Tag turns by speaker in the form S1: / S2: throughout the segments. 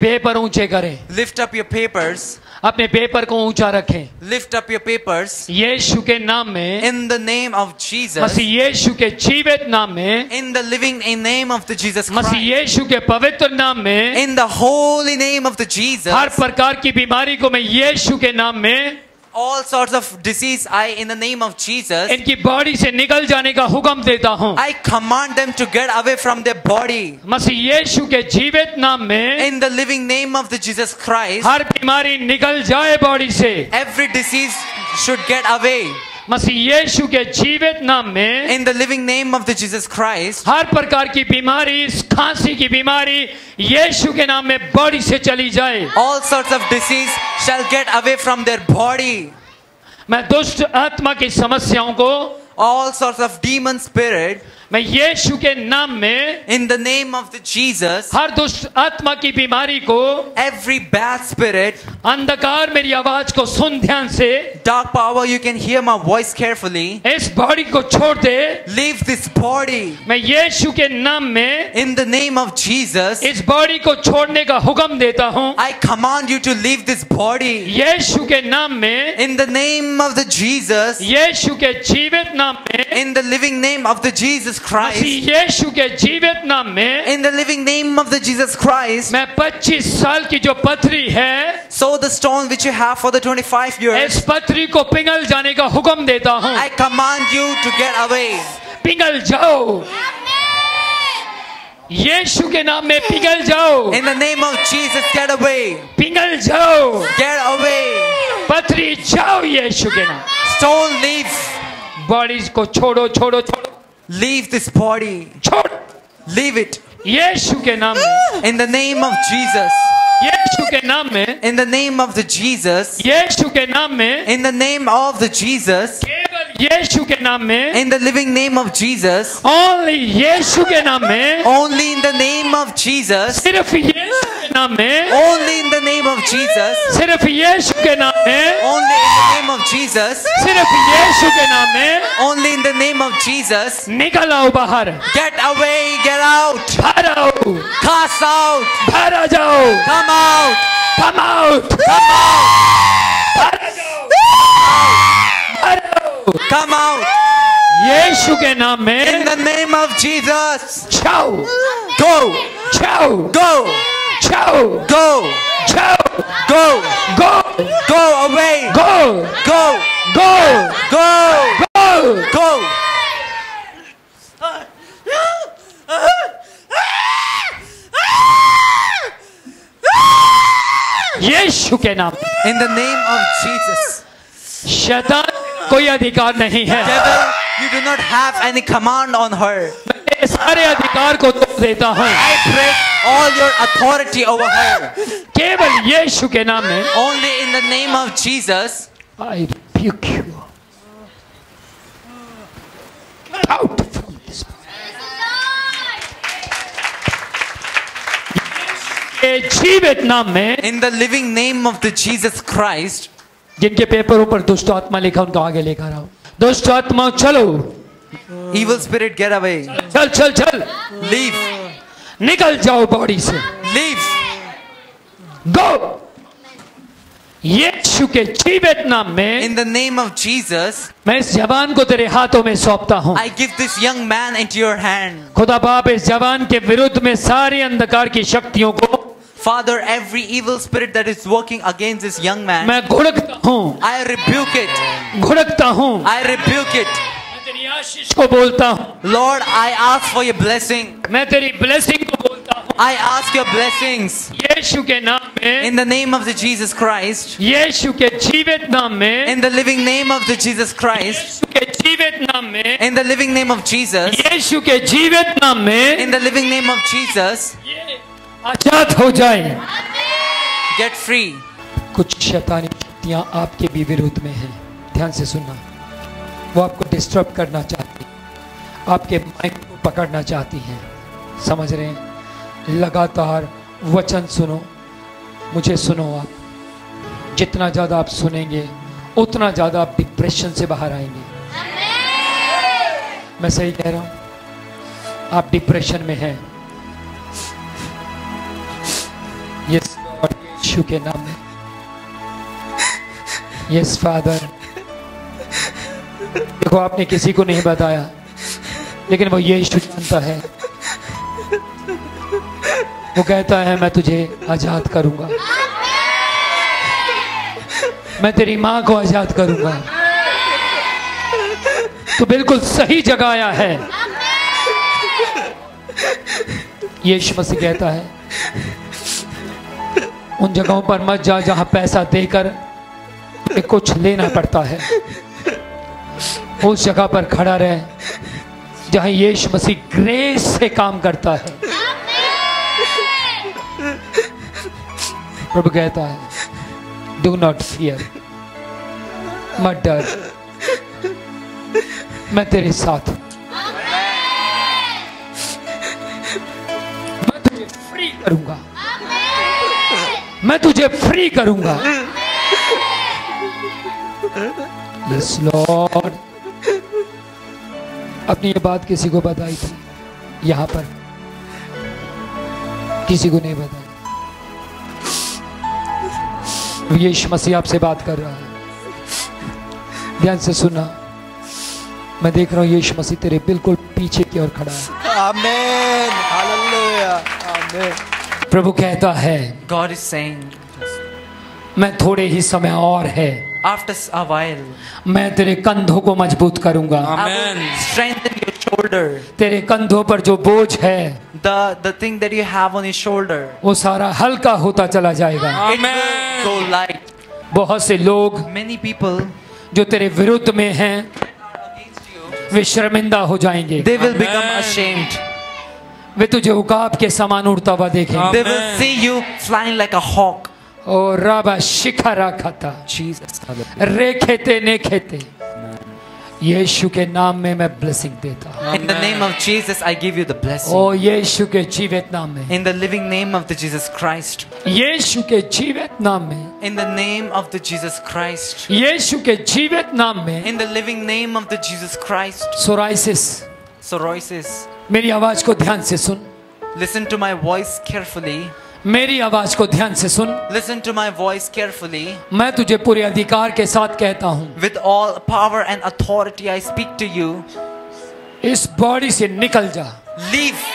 S1: Paper ऊंचे करें,
S2: Lift up your papers.
S1: अपने पेपर को ऊंचा रखें।
S2: Lift up your papers.
S1: यीशु के नाम में,
S2: In the name of Jesus.
S1: मसीह यीशु के जीवित नाम में,
S2: In the living name of the Jesus
S1: Masih
S2: Christ.
S1: यीशु के पवित्र नाम में,
S2: In the holy name of the Jesus.
S1: हर प्रकार की बीमारी को मैं यीशु के नाम में,
S2: All sorts of disease, in the name of Jesus,
S1: इनकी बॉडी से निकल जाने का हुक्म देता हूँ।
S2: I command them to get away from their body.
S1: मसीह यीशु के जीवित नाम में,
S2: In the living name of the Jesus Christ,
S1: हर बीमारी निकल जाए बॉडी से।
S2: every disease should get away.
S1: मसीह यीशु के जीवित नाम में,
S2: In the living name of the Jesus Christ,
S1: हर प्रकार की बीमारी, खांसी की बीमारी यीशु के नाम में बॉडी से चली जाए।
S2: all sorts of disease shall get away from their body.
S1: मैं दुष्ट आत्मा की समस्याओं को,
S2: All sorts of demon spirit,
S1: मैं यीशु के नाम में,
S2: in the name of the Jesus,
S1: हर दुष्ट आत्मा की बीमारी को,
S2: every bad spirit,
S1: अंधकार मेरी आवाज को सुन ध्यान से,
S2: dark power, you can hear my voice carefully.
S1: इस बॉडी को छोड़ दे।
S2: Leave this body.
S1: मैं यीशु के नाम में
S2: In the name of Jesus,
S1: इस बॉडी को छोड़ने का हुक्म देता हूँ।
S2: I command you to leave this body.
S1: यीशु के नाम में,
S2: In the name of the Jesus,
S1: यीशु के जीवित नाम में,
S2: in the living name of the Jesus Christ,
S1: मसीह यीशु के जीवित नाम में,
S2: in the living name of the Jesus Christ,
S1: मैं 25 साल की जो पथरी है,
S2: so the stone which you have for the 25 years,
S1: इस पथरी को पिघल जाने का हुक्म देता हूँ।
S2: I command you to get away.
S1: पिघल जाओ, यीशु के नाम में पिघल जाओ,
S2: In the name of Jesus, get away.
S1: पिघल जाओ,
S2: Get away.
S1: पथरी जाओ यीशु के नाम।
S2: Stone, leave.
S1: बॉडी को छोड़ो छोड़ो छोड़ो,
S2: Leave this body.
S1: छोड़,
S2: Leave it.
S1: यीशु के नाम में,
S2: In the name of Jesus.
S1: यीशु के नाम में,
S2: In the name of the Jesus.
S1: यीशु के नाम में,
S2: In the name of the Jesus.
S1: केवल यीशु के नाम में,
S2: In the living name of Jesus.
S1: Only यीशु के नाम में,
S2: Only in the name of Jesus.
S1: सिर्फ यीशु के नाम में,
S2: Only in the name of Jesus.
S1: सिर्फ यीशु के नाम में,
S2: Only in the name of Jesus.
S1: सिर्फ यीशु के नाम में,
S2: Only in the name of Jesus.
S1: निकल आओ बाहर,
S2: Get away. Get out.
S1: बाहर आओ,
S2: Cast out.
S1: बाहर आ जाओ,
S2: Come out.
S1: come out,
S2: Come out.
S1: बाहर आ जाओ, बाहर आओ,
S2: Come out.
S1: यीशु के नाम
S2: In
S1: में,
S2: the name of Jesus.
S1: जाओ,
S2: Go.
S1: जाओ,
S2: Go.
S1: जाओ,
S2: Go.
S1: जाओ,
S2: Go.
S1: go,
S2: Go away.
S1: go,
S2: Go.
S1: go,
S2: Go.
S1: go,
S2: Go.
S1: यीशु के नाम।
S2: In the name of Jesus.
S1: शैतान कोई अधिकार नहीं है,
S2: Devil, you do not have any command on her.
S1: मैं सारे अधिकार को तोड़ देता हूँ,
S2: I break all your authority over her.
S1: केवल यीशु के नाम में।
S2: Only in the name of Jesus.
S1: I rebuke you out from this. ये जीवित नाम में,
S2: In the living name of the Jesus Christ.
S1: जिनके पेपरों पर दुष्ट आत्मा लिखा उनको आगे लेकर आओ। दुष्ट आत्मा चलो,
S2: Evil spirit, get away.
S1: चल चल चल,
S2: Leave.
S1: निकल जाओ बॉडी से,
S2: Leave.
S1: गो। यीशु के जीवित नाम में
S2: In the name of Jesus,
S1: मैं इस जवान को तेरे हाथों में सौंपता हूँ।
S2: I give this young man into your hand.
S1: खुदा बाप इस जवान के विरुद्ध में सारी अंधकार की शक्तियों को
S2: Father, every evil spirit that is working against this young man,
S1: मैं घुड़कता हूँ,
S2: I rebuke it.
S1: घुड़कता हूँ।
S2: I rebuke it.
S1: मैं तेरी आशीष को बोलता हूँ,
S2: Lord, I ask for your blessing.
S1: मैं तेरी ब्लेसिंग को बोलता हूँ।
S2: I ask your blessings.
S1: यीशु के नाम में,
S2: In the name of the Jesus Christ.
S1: यीशु के जीवित नाम में,
S2: In the living name of the Jesus Christ.
S1: यीशु के जीवित नाम में,
S2: In the living name of Jesus.
S1: यीशु के जीवित नाम में
S2: In the living name of Jesus.
S1: ये आजाद हो जाए।
S2: Get free.
S1: कुछ शैतानी शक्तियां आपके भी विरुद्ध में हैं, ध्यान से सुनना। वो आपको डिस्टर्ब करना चाहती हैं, आपके माइंड को पकड़ना चाहती हैं, समझ रहे हैं? लगातार वचन सुनो, मुझे सुनो। आप जितना ज़्यादा आप सुनेंगे उतना ज़्यादा आप डिप्रेशन से बाहर आएंगे। मैं सही कह रहा हूँ? आप डिप्रेशन में हैं, यस, यीशु के नाम में। Yes father. देखो आपने किसी को नहीं बताया, लेकिन वो यीशु जानता है। वो कहता है मैं तुझे आजाद करूंगा, मैं तेरी मां को आजाद करूंगा। तो बिल्कुल सही जगह आया है। यीशु मसीह कहता है उन जगहों पर मत जा जहां पैसा देकर कुछ लेना पड़ता है। उस जगह पर खड़ा रहे जहां यीशु मसीह ग्रेस से काम करता है। प्रभु कहता है डू नॉट फियर, मत डर, मैं तेरे साथ हूं। मैं तुझे फ्री करूंगा, मैं तुझे फ्री करूंगा। Yes Lord. अपनी ये बात किसी को बताई थी यहां पर? किसी को नहीं बताई। यीशु मसीह आपसे बात कर रहा है। ध्यान से सुनना। मैं देख रहा हूं यीशु मसीह तेरे बिल्कुल पीछे की ओर खड़ा है।
S2: Amen. Hallelujah. Amen.
S1: प्रभु कहता है
S2: God is saying,
S1: मैं थोड़े ही समय और है,
S2: after a while,
S1: मैं तेरे कंधों को मजबूत करूंगा।
S2: I will strengthen your shoulder.
S1: तेरे कंधों पर जो बोझ है,
S2: The thing that you have on your shoulder,
S1: वो सारा हल्का होता चला जाएगा।
S2: it will go light.
S1: बहुत से लोग
S2: Many people
S1: जो तेरे विरुद्ध में हैं,
S2: against you,
S1: वे शर्मिंदा हो जाएंगे।
S2: they will become ashamed.
S1: वे तुझे उकाब के समान उड़ता हुआ देखेंगे।
S2: They will see you flying like a hawk.
S1: और राबा शिखरा खाता
S2: Jesus.
S1: रे खेते ने खेते। यीशु के नाम में मैं ब्लेसिंग देता हूं।
S2: In the name of Jesus, I give you the blessing.
S1: ओ यीशु के जीवित नाम में,
S2: In the living name of the Jesus Christ.
S1: यीशु के जीवित नाम में,
S2: In the name of the Jesus Christ.
S1: यीशु के जीवित नाम में।
S2: In the living name of the Jesus Christ.
S1: Psoriasis,
S2: Psoriasis.
S1: मेरी आवाज को ध्यान से सुन।
S2: Listen to my voice carefully.
S1: मेरी आवाज को ध्यान से सुन।
S2: Listen to my voice carefully.
S1: मैं तुझे पूरे अधिकार के साथ कहता हूं,
S2: With all power and authority I speak to you.
S1: इस बॉडी से निकल जा।
S2: Leave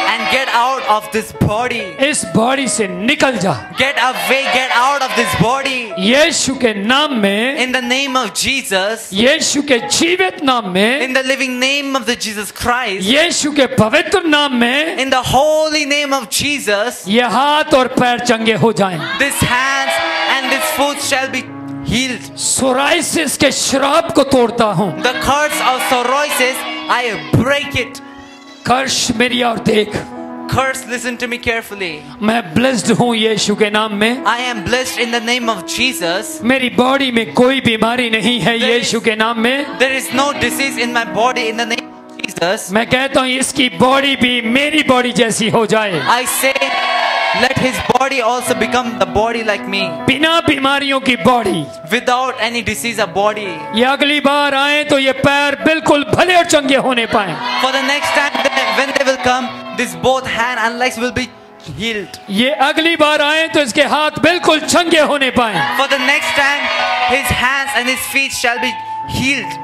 S2: and get out of this body.
S1: इस बॉडी से निकल जा।
S2: Get away, get out of this body.
S1: यीशु के नाम में,
S2: In the name of Jesus.
S1: यीशु के जीवित नाम में,
S2: In the living name of the Jesus Christ.
S1: यीशु के पवित्र नाम में,
S2: In the holy name of Jesus.
S1: ये हाथ और पैर चंगे हो जाएं।
S2: This hands and this foot shall be healed.
S1: Psoriasis के श्राप को तोड़ता हूं।
S2: The curse of psoriasis, I break it.
S1: कर्ष मेरी और देख,
S2: Curse, listen to me carefully.
S1: मैं ब्लेस्ड हूं यीशु के नाम में।
S2: I am blessed in the name of Jesus.
S1: मेरी बॉडी में कोई बीमारी नहीं है यीशु के नाम में।
S2: There is no disease in my body in the name of Jesus.
S1: मैं कहता हूं इसकी बॉडी भी मेरी बॉडी जैसी हो जाए।
S2: I say, let his body also become the body like me.
S1: बिना बीमारियों की body.
S2: Without any disease, a body.
S1: ये अगली बार आए तो ये पैर बिल्कुल भले और चंगे होने पाए।
S2: For the next time when they will come, this both hand and legs will be healed.
S1: ये अगली बार आए तो इसके हाथ बिल्कुल चंगे होने पाए।
S2: For the next time, his hands and his feet shall be healed.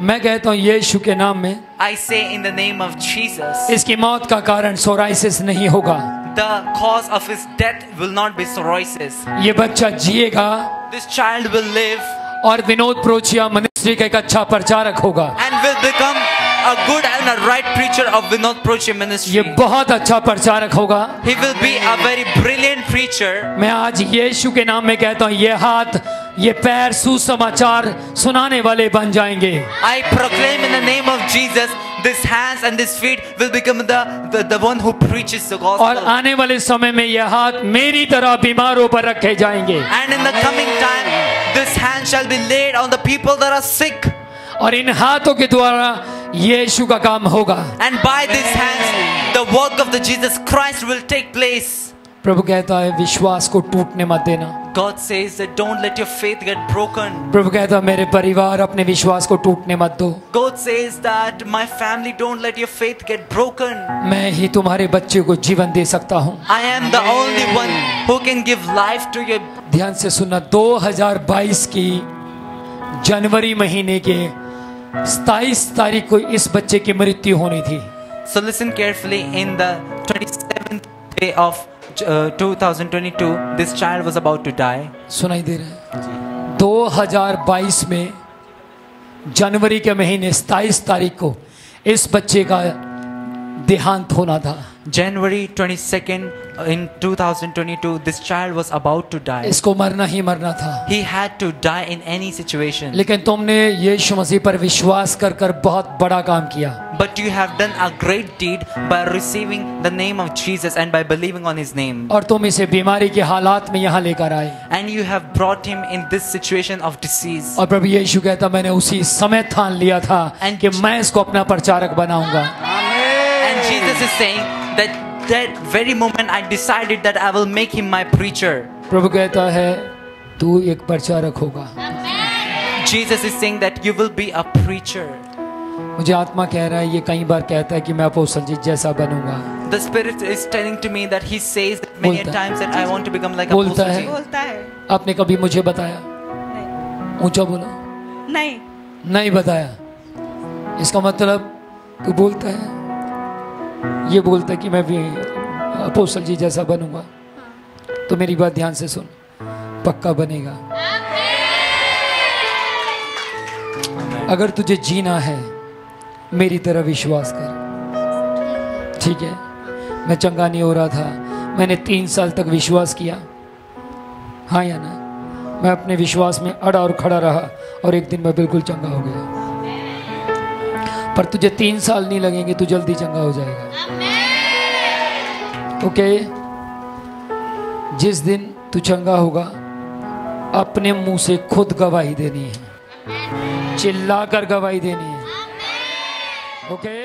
S1: मैं कहता हूँ यीशु के नाम में,
S2: I say in the name of Jesus.
S1: इसकी मौत का कारण सोराइसिस नहीं होगा।
S2: The cause of his death will not be psoriasis.
S1: ये बच्चा जिएगा
S2: This child will live
S1: और विनोद प्रोचिया मिनिस्ट्री का एक अच्छा प्रचारक होगा।
S2: and will become a good and a right preacher of Vinod Prochi ministry.
S1: ये बहुत अच्छा प्रचारक होगा।
S2: He will be a very brilliant preacher.
S1: मैं आज यीशु के नाम में कहता हूँ ये हाथ ये पैर सुसमाचार सुनाने वाले बन जाएंगे।
S2: I proclaim in the name of Jesus, this hands and this feet will become the one who preaches the gospel.
S1: और आने वाले समय में ये हाथ मेरी तरह बीमारों पर रखे जाएंगे।
S2: And in the coming time, this hand shall be laid on the people that are sick.
S1: और इन हाथों के द्वारा यीशु का काम होगा।
S2: And by these hands, the work of the Jesus Christ will take place.
S1: प्रभु कहता है विश्वास को टूटने मत देना।
S2: God says that don't let your faith get broken.
S1: प्रभु कहता मेरे परिवार अपने विश्वास को टूटने मत दो।
S2: God says that my family, don't let your faith get broken.
S1: मैं ही तुम्हारे बच्चे को जीवन दे सकता हूँ।
S2: I am the only one who can give life to your.
S1: ध्यान से सुनना, 2022 की जनवरी महीने के 27 तारीख को इस बच्चे की मृत्यु होनी थी।
S2: So listen carefully. In the 27th day of 2022, this child was about to die.
S1: सुनाई दे रहा है? 2022 में जनवरी के महीने 27 तारीख को इस बच्चे का देहांत होना था।
S2: January 22nd in 2022, this child was about to die.
S1: इसको मरना ही मरना था।
S2: He had to die in any situation.
S1: लेकिन तुमने यीशु मसीह पर विश्वास कर कर बहुत बड़ा काम किया।
S2: But you have done a great deed by receiving the name of Jesus and by believing on His name.
S1: और तुम इसे बीमारी के हालात में यहाँ लेकर आए।
S2: And you have brought him in this situation of disease.
S1: और प्रभु यीशु कहता मैंने उसी समय ठान लिया था कि मैं इसको अपना प्रचारक बनाऊंगा।
S2: And Jesus is saying that very moment I decided that I will make him my preacher.
S1: प्रभु कहता है तू एक प्रचारक होगा।
S2: Jesus is saying that you will be a preacher.
S1: मुझे आत्मा कह रहा है, ये कई बार कहता है कि मैं अपोस्तल जी जैसा बनूंगा।
S2: The Spirit is telling to me that he says that many times that I want to become like
S1: बोलता
S2: Apostle
S1: है।
S2: G.
S3: बोलता है।
S1: आपने कभी मुझे बताया?
S3: नहीं।
S1: ऊंचा बोलो।
S3: नहीं।
S1: नहीं बताया। इसका मतलब तू बोलता है, ये बोलता है कि मैं भी अपोस्तल जी जैसा बनूंगा। तो मेरी बात ध्यान से सुन, पक्का बनेगा। अगर तुझे जीना है मेरी तरह विश्वास कर, ठीक है? मैं चंगा नहीं हो रहा था, मैंने 3 साल तक विश्वास किया, हाँ या ना? मैं अपने विश्वास में अड़ा और खड़ा रहा और एक दिन मैं बिल्कुल चंगा हो गया। पर तुझे 3 साल नहीं लगेंगे, तू जल्दी चंगा हो जाएगा। ओके? जिस दिन तू चंगा होगा अपने मुंह से खुद गवाही देनी है, चिल्लाकर गवाही देनी है। ओके?